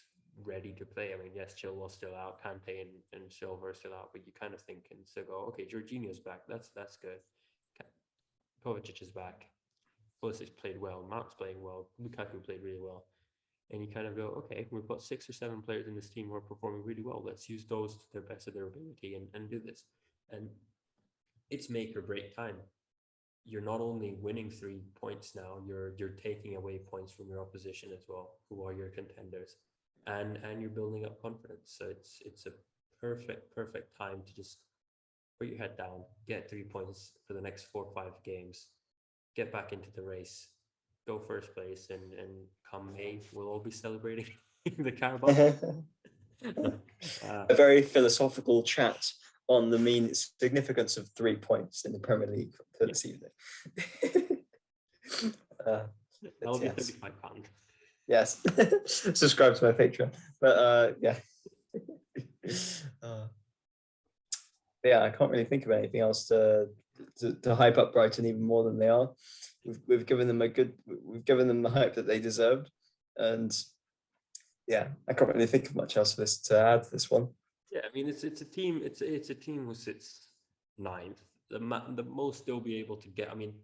ready to play. I mean, yes, Chilwell's still out, Kante and Silva are still out, but you kind of think and still go, okay, Jorginho's back, that's good. Kovacic is back, Pulisic played well, Mount's playing well, Lukaku played really well. And you kind of go, okay, we've got 6 or 7 players in this team who are performing really well. Let's use those to the best of their ability and do this. And it's make or break time. You're not only winning 3 points now, you're taking away points from your opposition as well, who are your contenders. And you're building up confidence. So it's a perfect time to just put your head down, get 3 points for the next 4 or 5 games, get back into the race, go first place, and come May, we'll all be celebrating the Carabao. A very philosophical chat on the significance of 3 points in the Premier League for this evening. That'll be £35. Yes, subscribe to my Patreon. But yeah. Yeah, I can't really think of anything else to hype up Brighton even more than they are. We've given them we've given them the hype that they deserved, and yeah, I can't really think of much else for this to add to this one. Yeah, I mean it's a team. It's a team who sits ninth. The most they'll be able to get. I mean,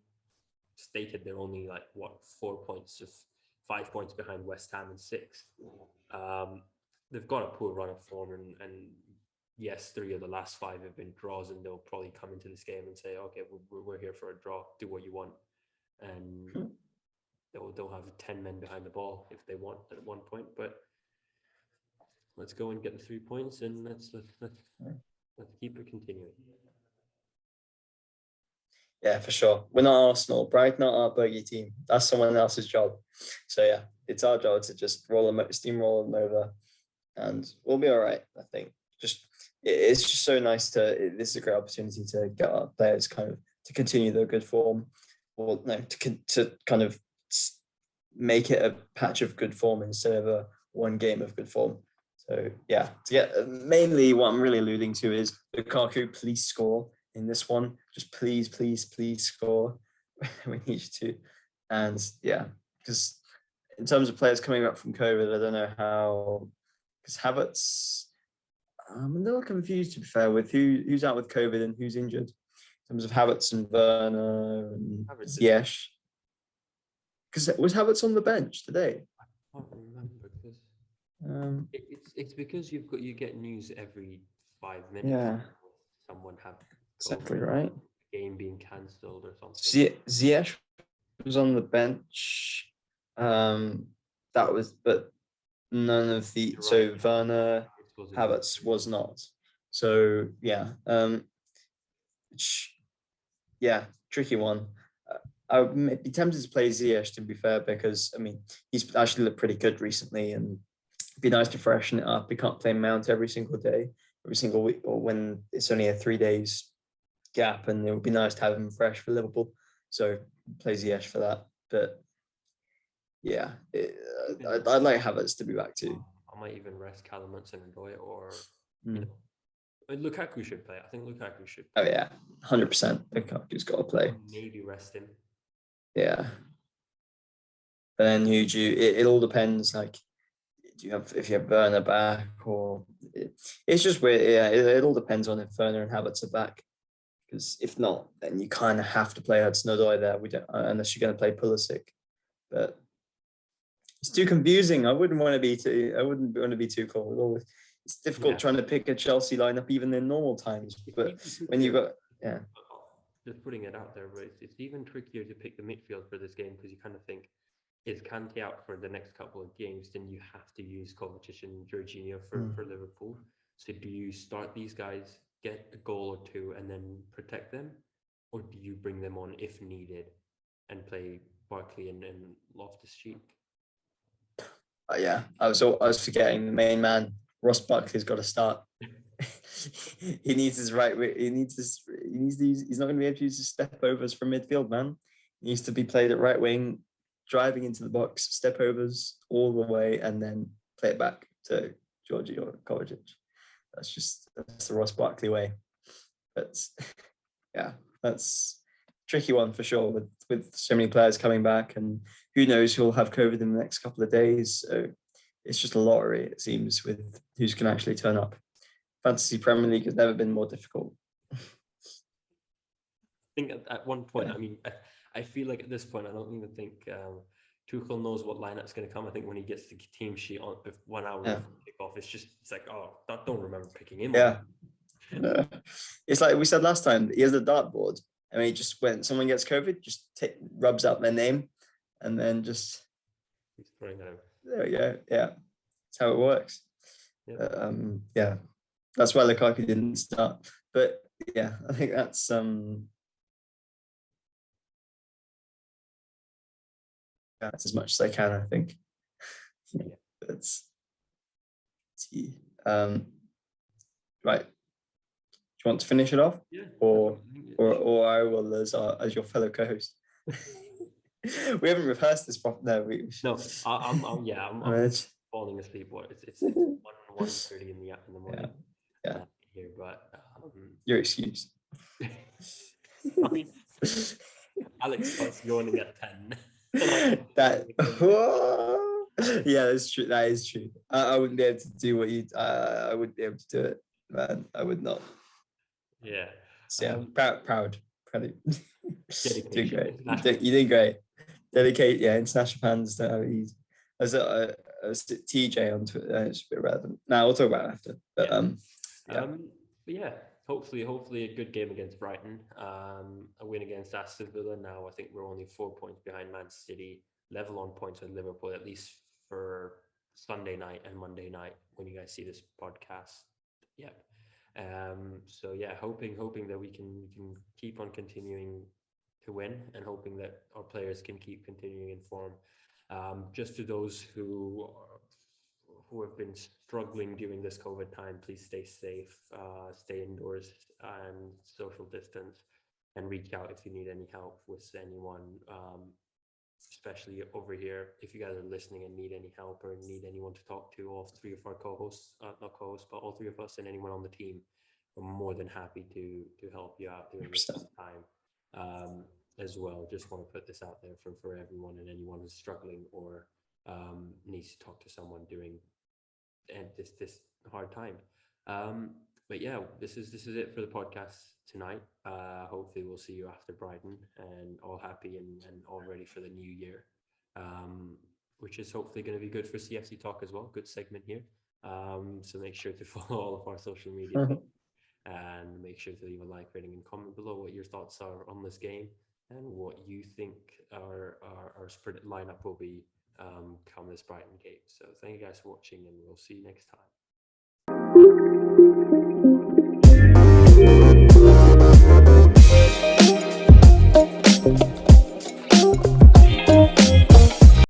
stated they're only like what 4 points, just 5 points behind West Ham and sixth. They've got a poor run of form, and yes, 3 of the last 5 have been draws, and they'll probably come into this game and say, okay, we're here for a draw. Do what you want, and they'll have 10 men behind the ball if they want at one point, but. Let's go and get the 3 points, and let's keep it continuing. Yeah, for sure. We're not Arsenal. Brighton not our bogey team. That's someone else's job. So yeah, it's our job to just steamroll them over, and we'll be all right. I think. It's just so nice to. This is a great opportunity to get our players kind of to continue their good form, or no, to kind of make it a patch of good form instead of a one game of good form. So yeah, to get mainly what I'm really alluding to is Lukaku, please score in this one. Just please score. We need you to. And yeah, because in terms of players coming back from COVID, I don't know how. Because Havertz, I'm a little confused to be fair with who's out with COVID and who's injured. In terms of Havertz and Werner and Ziyech. Because was Havertz on the bench today? I can't remember because. It's because you get news every 5 minutes. Yeah. Someone have exactly right. Game being cancelled or something. Ziyech was on the bench. That was, but none of the. So Werner, Havertz was not. So yeah, yeah, tricky one. I would be tempted to play Ziyech, to be fair, because I mean he's actually looked pretty good recently, and it'd be nice to freshen it up. We can't play Mount every single day, every single week, or when it's only a 3 days gap, and it would be nice to have him fresh for Liverpool. So play Ziyech for that. But yeah, I'd like Havertz to be back too. I might even rest Callum Hudson-Odoi, or you know, Lukaku should play. I think Lukaku should play. Oh yeah, 100%. Lukaku's got to play. Maybe rest him. Yeah. But then who do you? It all depends. Like, do you have if you have Werner back, or it's just weird. Yeah, it all depends on if Werner and Havertz are back. Because if not, then you kind of have to play Hudson-Odoi there. We don't unless you're going to play Pulisic. But it's too confusing. I wouldn't want to be too cold. It's difficult trying to pick a Chelsea lineup even in normal times. But when you've got just putting it out there, but it's even trickier to pick the midfield for this game, because you kind of think, is Kante out for the next couple of games, then you have to use Kovacic and Jorginho for Liverpool. So do you start these guys, get a goal or two, and then protect them, or do you bring them on if needed and play Barkley and Loftus-Cheek? Yeah, I was forgetting the main man. Ross Barkley's got to start. He needs his right. He's not going to be able to use his step overs from midfield, man. He needs to be played at right wing, driving into the box, step overs all the way, and then play it back to Georgie or Kovacic. That's the Ross Barkley way. But yeah, that's a tricky one for sure with so many players coming back, and who knows who'll have COVID in the next couple of days. So it's just a lottery, it seems, with who's can actually turn up. Fantasy Premier League has never been more difficult. I think at one point, I mean, I feel like at this point, I don't even think Tuchel knows what lineup's going to come. I think when he gets the team sheet on 1 hour before kickoff, it's like, oh, I don't remember picking him. Yeah. It's like we said last time, he has a dartboard. I mean, just when someone gets COVID, just rubs out their name, and then just he's throwing it out. There we go. Yeah, that's how it works. Yep. Yeah, that's why Lukaku didn't start. But yeah, I think that's as much as I can. I think. That's right. Do you want to finish it off? Yeah. Or I will as your fellow co-host. We haven't rehearsed this properly. No, I'm falling asleep. It's 1:30 in the morning. Yeah. Here, but You're excused. Alex Scott scoring at 10. That yeah, that's true. That is true. I wouldn't be able to do what you. I wouldn't be able to do it, man. I would not. Yeah. So yeah, proud. Doing Dedication. great. You did great. Dedicate. Yeah, international fans don't have it easy. I was TJ on Twitter. It's a bit relevant. Now we'll talk about it after. But but yeah, hopefully a good game against Brighton. A win against Aston Villa. Now I think we're only 4 points behind Man City, level on points with Liverpool, at least for Sunday night and Monday night when you guys see this podcast. Yep. So yeah, hoping that we can keep on continuing to win, and hoping that our players can keep continuing in form. Just to those who have been struggling during this COVID time, please stay safe, stay indoors and social distance, and reach out if you need any help with anyone, especially over here. If you guys are listening and need any help or need anyone to talk to, all three of our co-hosts, not co-hosts, but all three of us and anyone on the team, we're more than happy to help you out during this time. As well, just want to put this out there for everyone and anyone who's struggling or needs to talk to someone during this hard time. But yeah, this is it for the podcast tonight. Hopefully we'll see you after Brighton and all happy and all ready for the new year, which is hopefully going to be good for CFC Talk as well. Good segment here. So make sure to follow all of our social media and make sure to leave a like, rating, and comment below what your thoughts are on this game and what you think our sprint lineup will be come this Brighton game. So thank you guys for watching, and we'll see you next time.